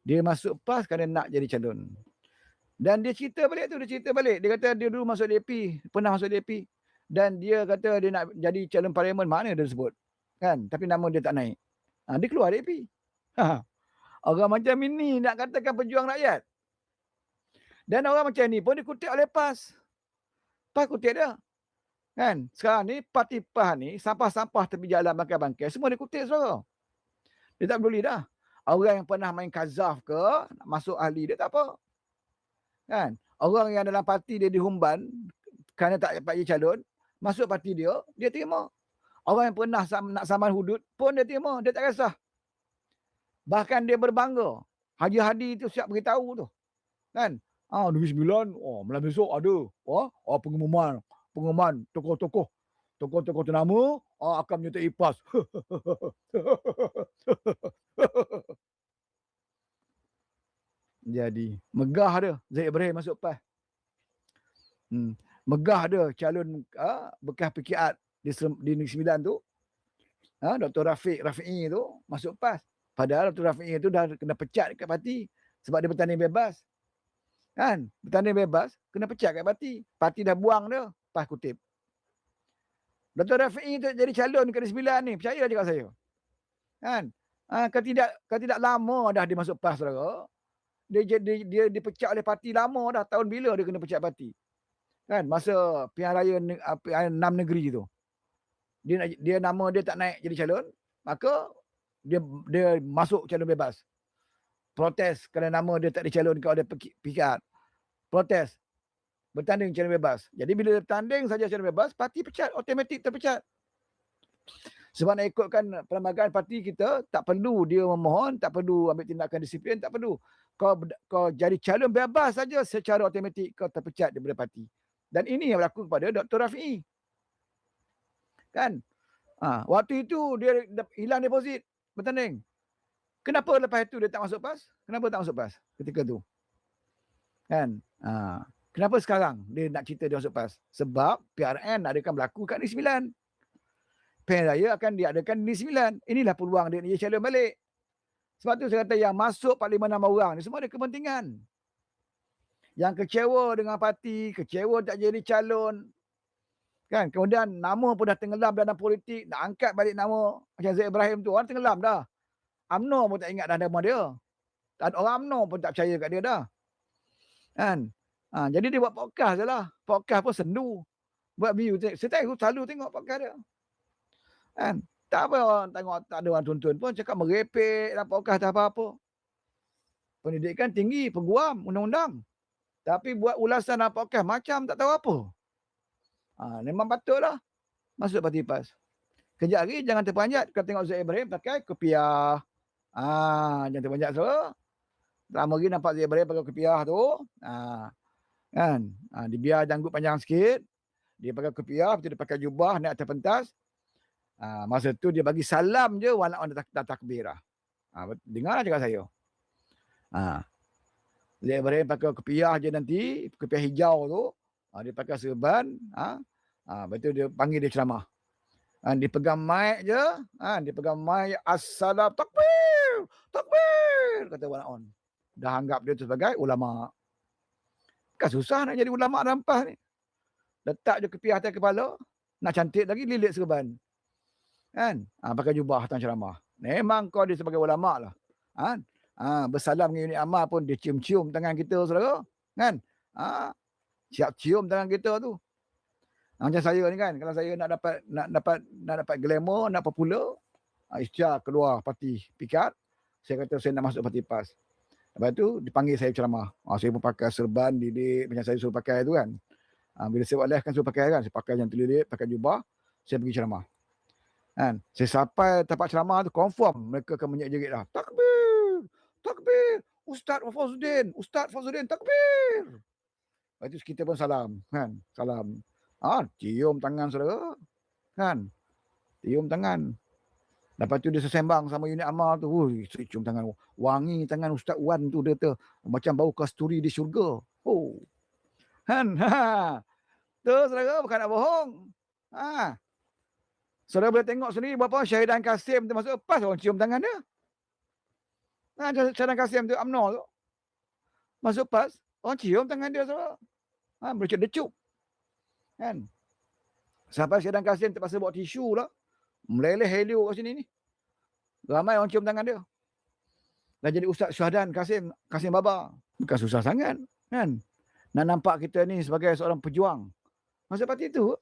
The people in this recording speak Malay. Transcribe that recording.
Dia masuk PAS kerana nak jadi calon. Dan dia cerita balik tu, dia kata dia dulu masuk DAP, pernah masuk DAP. Dan dia kata dia nak jadi calon parlimen, mana dia sebut. Kan? Tapi nama dia tak naik. Dia keluar DAP. Orang macam ini nak katakan pejuang rakyat. Dan orang macam ni pun dikutip oleh PAS. PAS kutip dia. Kan? Sekarang ni parti PAS ni, sampah-sampah tepi jalan, bangkai-bangkai, semua dikutip saudara. Dia tak peduli dah. Orang yang pernah main kazaf ke, masuk ahli dia tak apa. Kan? Orang yang dalam parti dia dihumban kerana tak dapat jadi calon, masuk parti dia, dia terima. Orang yang pernah nak saman hudud pun dia terima, dia tak kisah. Bahkan dia berbangga. Haji Hadi tu siap beritahu tu. Kan? Negeri Sembilan, malam besok ada pengumuman tokoh-tokoh ternama akan menyertai PAS. Jadi, megah dia Zaid Ibrahim masuk PAS. Megah dia calon bekas PKR di Negeri Sembilan tu. Dr. Rafi'i tu masuk PAS. Padahal Dr. Rafi'i tu dah kena pecat kat parti sebab dia bertanding bebas. Kan? Bertanding bebas, kena pecat kat parti. Parti dah buang dia, PAS kutip. Dr. Rafi'i tu jadi calon kat Negeri Sembilan ni, percaya je kat saya. Kan? Kalau tidak lama dah dia masuk PAS, saudara. Dia dipecat oleh parti lama dah. Tahun bila dia kena pecat parti? Kan? Masa pilihan raya 6 negeri tu. Dia nama dia tak naik jadi calon, maka dia masuk calon bebas. Protes kerana nama dia tak dicalonkan oleh PKR. Protes. Bertanding calon bebas. Jadi bila dia bertanding saja calon bebas, parti pecat, automatik terpecat. Sebab nak ikutkan perlembagaan parti kita, tak perlu dia memohon, tak perlu ambil tindakan disiplin, tak perlu. Kau jadi calon bebas saja secara automatik kau terpecat daripada parti. Dan ini yang berlaku kepada Dr. Rafi'i. Kan? Waktu itu dia hilang deposit bertanding. Kenapa lepas itu dia tak masuk PAS? Kenapa tak masuk PAS ketika tu? Kan? Kenapa sekarang dia nak cerita dia masuk PAS? Sebab PRN akan berlaku kat Negeri Sembilan. Pilihan raya akan diadakan di Negeri Sembilan. Inilah peluang dia jadi calon balik. Sebab tu saya kata yang masuk 45 orang ni semua ada kepentingan. Yang kecewa dengan parti, kecewa tak jadi calon. Kan? Kemudian nama pun dah tenggelam dalam politik, nak angkat balik nama macam Zaid Ibrahim tu, orang tenggelam dah. UMNO pun tak ingat dah nama dia. Orang UMNO pun tak percaya kat dia dah. Kan? Jadi dia buat podcast je lah. Podcast pun sendu. Buat view. Saya selalu tengok podcast dia. Kan? Tak apa orang tengok, tak ada orang tonton pun cakap merepek dalam podcast tak apa-apa. Pendidikan tinggi, peguam, undang-undang. Tapi buat ulasan dalam podcast macam tak tahu apa. Memang patutlah masuk parti PAS. Kejap lagi jangan terpanjat kalau tengok Zaid Ibrahim pakai kopiah. Jangan terpanjat so. Lama lagi nampak Zaid Ibrahim pakai kopiah tu. Kan? Dia biar janggut panjang sikit. Dia pakai kopiah, dia pakai jubah naik atas pentas. Masa tu dia bagi salam je walaupun dah takbir lah. Dengar cakap saya. Zaid Ibrahim pakai kopiah je nanti, kopiah hijau tu. Dia pakai serban. Lepas tu dia panggil dia ceramah. Dia pegang mic je. Dia pegang mic. Assalam takbir. Takbir. Kata walaupun. Dah anggap dia tu sebagai ulama'. Kan susah nak jadi ulama' dalam PAS ni. Letak je kopiah atas kepala. Nak cantik lagi lilit serban. Kan? Pakai jubah datang ceramah. Memang kau dia sebagai ulama' lah. Bersalam dengan unit amal pun dia cium-cium tangan kita saudara. Kan? Siap cium tangan kita tu. Macam saya ni kan, kalau saya nak dapat glamour, nak popular, isytiar keluar parti PKR, saya kata saya nak masuk parti PAS. Lepas tu dipanggil saya ceramah. Saya pun pakai serban lilit macam saya suruh pakai tu kan. Bila saya buat live kan suruh pakai kan, saya pakai yang terlilit, pakai jubah, saya pergi ceramah. Kan? Saya sampai tempat ceramah tu confirm mereka akan menjerit dah. Takbir! Takbir! Ustaz Fazudin, takbir! Lepas tu kita pun salam, kan? Salam. Cium tangan saudara. Kan? Cium tangan. Lepas tu dia sesembang sama unit amal tu. Cium tangan. Wangi tangan Ustaz Wan tu dia tu. Macam bau kasturi di syurga. Kan? Tu saudara bukan nak bohong. Saudara boleh tengok sendiri berapa Syahidan Kasim tu masuk PAS orang cium tangan dia. Syahdan Kasim tu UMNO tu. Masuk PAS, orang cium tangan dia semua. Berdecup-decup. Kan? Sampai Syahdan Kasim terpaksa bawa tisu lah. Meleleh helio kat sini ni. Ramai orang cium tangan dia. Dah jadi Ustaz Syahdan Kasim Baba. Bukan susah sangat. Kan? Nak nampak kita ni sebagai seorang pejuang. Masa parti tu,